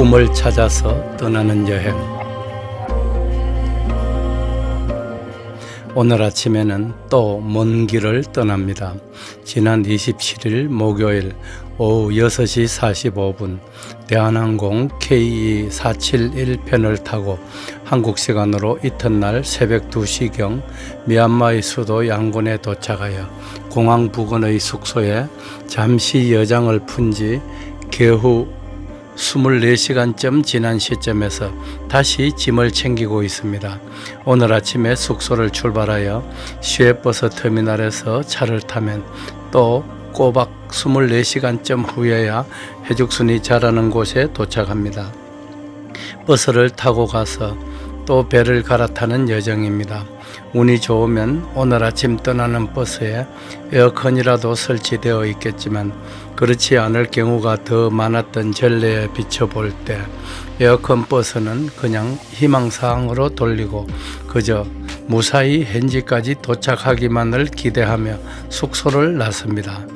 꿈을 찾아서 떠나는 여행. 오늘 아침에는 또 먼 길을 떠납니다. 지난 27일 목요일 오후 6시 45분 대한항공 KE471편을 타고 한국 시간으로 이튿날 새벽 2시경 미얀마의 수도 양곤에 도착하여 공항 부근의 숙소에 잠시 여장을 푼 지 겨우 24시간쯤 지난 시점에서 다시 짐을 챙기고 있습니다. 오늘 아침에 숙소를 출발하여 시외버스 터미널에서 차를 타면 또 꼬박 24시간쯤 후에야 해죽순이 자라는 곳에 도착합니다. 버스를 타고 가서 또 배를 갈아타는 여정입니다. 운이 좋으면 오늘 아침 떠나는 버스에 에어컨이라도 설치되어 있겠지만 그렇지 않을 경우가 더 많았던 전례에 비춰볼 때 에어컨 버스는 그냥 희망사항으로 돌리고 그저 무사히 현지까지 도착하기만을 기대하며 숙소를 나섭니다.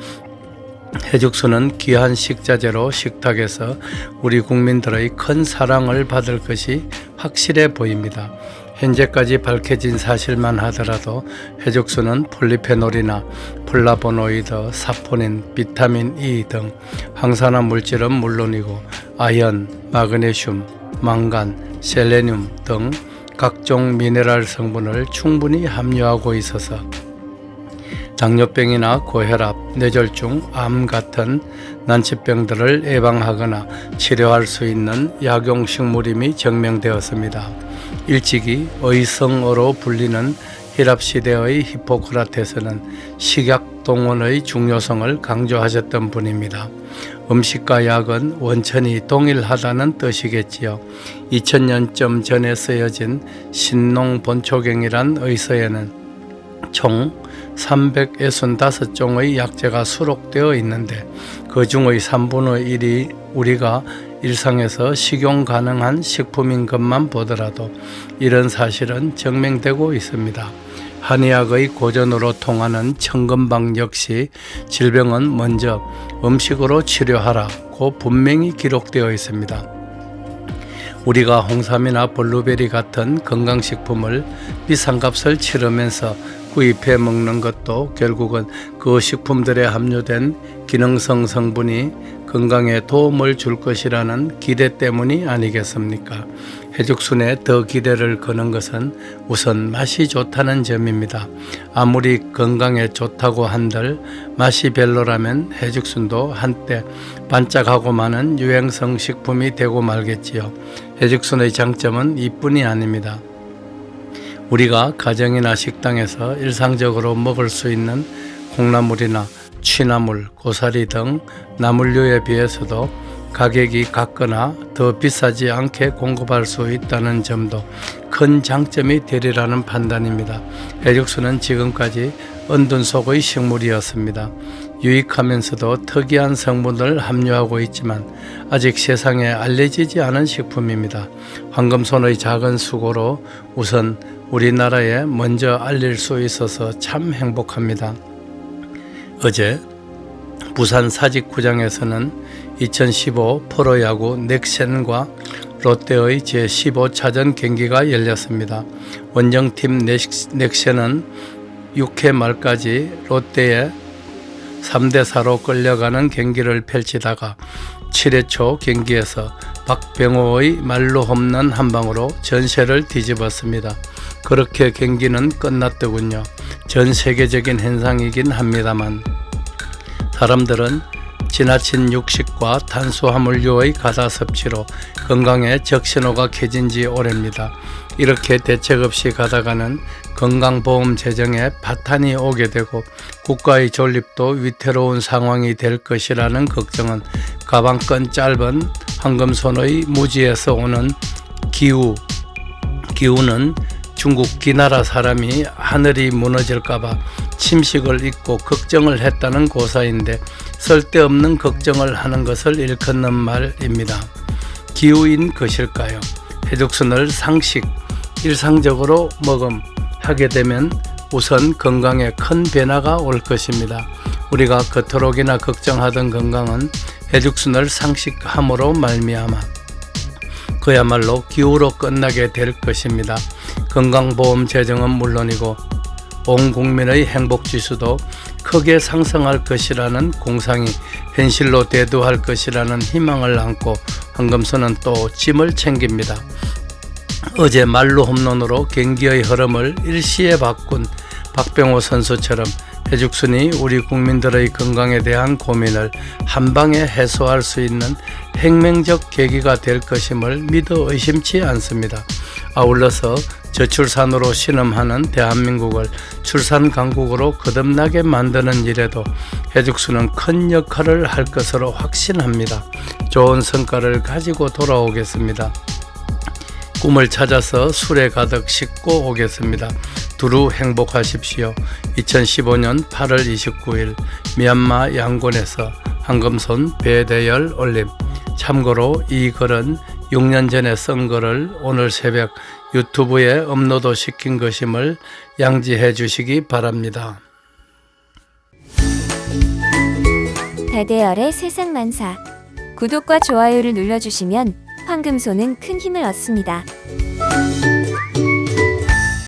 해죽순은 귀한 식자재로 식탁에서 우리 국민들의 큰 사랑을 받을 것이 확실해 보입니다. 현재까지 밝혀진 사실만 하더라도 해죽순은 폴리페놀이나 플라보노이드, 사포닌, 비타민 E 등 항산화 물질은 물론이고 아연, 마그네슘, 망간, 셀레늄 등 각종 미네랄 성분을 충분히 함유하고 있어서 당뇨병이나 고혈압, 뇌졸중, 암 같은 난치병들을 예방하거나 치료할 수 있는 약용식물임이 증명되었습니다. 일찍이 의성어로 불리는 히랍시대의 히포크라테스는 식약동원의 중요성을 강조하셨던 분입니다. 음식과 약은 원천이 동일하다는 뜻이겠지요. 2000년쯤 전에 쓰여진 신농본초경이란 의서에는 총 365종의 약재가 수록되어 있는데 그 중의 3분의 1이 우리가 일상에서 식용 가능한 식품인 것만 보더라도 이런 사실은 증명되고 있습니다. 한의학의 고전으로 통하는 청금방 역시 질병은 먼저 음식으로 치료하라고 분명히 기록되어 있습니다. 우리가 홍삼이나 블루베리 같은 건강식품을 비싼 값을 치르면서 구입해 먹는 것도 결국은 그 식품들에 함유된 기능성 성분이 건강에 도움을 줄 것이라는 기대 때문이 아니겠습니까? 해죽순에 더 기대를 거는 것은 우선 맛이 좋다는 점입니다. 아무리 건강에 좋다고 한들 맛이 별로라면 해죽순도 한때 반짝하고 많은 유행성 식품이 되고 말겠지요. 해죽순의 장점은 이뿐이 아닙니다. 우리가 가정이나 식당에서 일상적으로 먹을 수 있는 콩나물이나 취나물, 고사리 등 나물류에 비해서도 가격이 같거나 더 비싸지 않게 공급할 수 있다는 점도 큰 장점이 되리라는 판단입니다. 해죽순은 지금까지 은둔 속의 식물이었습니다. 유익하면서도 특이한 성분을 함유하고 있지만 아직 세상에 알려지지 않은 식품입니다. 황금손의 작은 수고로 우선 우리나라에 먼저 알릴 수 있어서 참 행복합니다. 어제 부산 사직구장에서는 2015 프로야구 넥센과 롯데의 제15차전 경기가 열렸습니다. 원정팀 넥센은 6회 말까지 롯데에 3대4로 끌려가는 경기를 펼치다가 7회 초 경기에서 박병호의 말로 홈런 한 방으로 전세를 뒤집었습니다. 그렇게 경기는 끝났더군요. 전 세계적인 현상이긴 합니다만 사람들은 지나친 육식과 탄수화물류의 과다 섭취로 건강에 적신호가 켜진 지 오래입니다. 이렇게 대책 없이 가다가는 건강보험 재정에 파탄이 오게 되고 국가의 존립도 위태로운 상황이 될 것이라는 걱정은 가방끈 짧은 황금손의 무지에서 오는 기우는 중국 기나라 사람이 하늘이 무너질까봐 침식을 입고 걱정을 했다는 고사인데 쓸데없는 걱정을 하는 것을 일컫는 말입니다. 기우인 것일까요? 해죽순을 일상적으로 하게 되면 우선 건강에 큰 변화가 올 것입니다. 우리가 그토록이나 걱정하던 건강은 해죽순을 상식함으로 말미암아 그야말로 기후로 끝나게 될 것입니다. 건강보험 재정은 물론이고 온 국민의 행복지수도 크게 상승할 것이라는 공상이 현실로 대두할 것이라는 희망을 안고 황금소는 또 짐을 챙깁니다. 어제 말루 홈런으로 경기의 흐름을 일시에 바꾼 박병호 선수처럼 해죽순이 우리 국민들의 건강에 대한 고민을 한방에 해소할 수 있는 혁명적 계기가 될 것임을 믿어 의심치 않습니다. 아울러서 저출산으로 신음하는 대한민국을 출산 강국으로 거듭나게 만드는 일에도 해죽순은 큰 역할을 할 것으로 확신합니다. 좋은 성과를 가지고 돌아오겠습니다. 꿈을 찾아서 술에 가득 싣고 오겠습니다. 두루 행복하십시오. 2015년 8월 29일 미얀마 양곤에서 황금손 배대열 올림. 참고로 이 글은 6년 전에 쓴 글을 오늘 새벽 유튜브에 업로드 시킨 것임을 양지해 주시기 바랍니다. 배대열의 세상만사. 구독과 좋아요를 눌러주시면 황금소는 큰 힘을 얻습니다.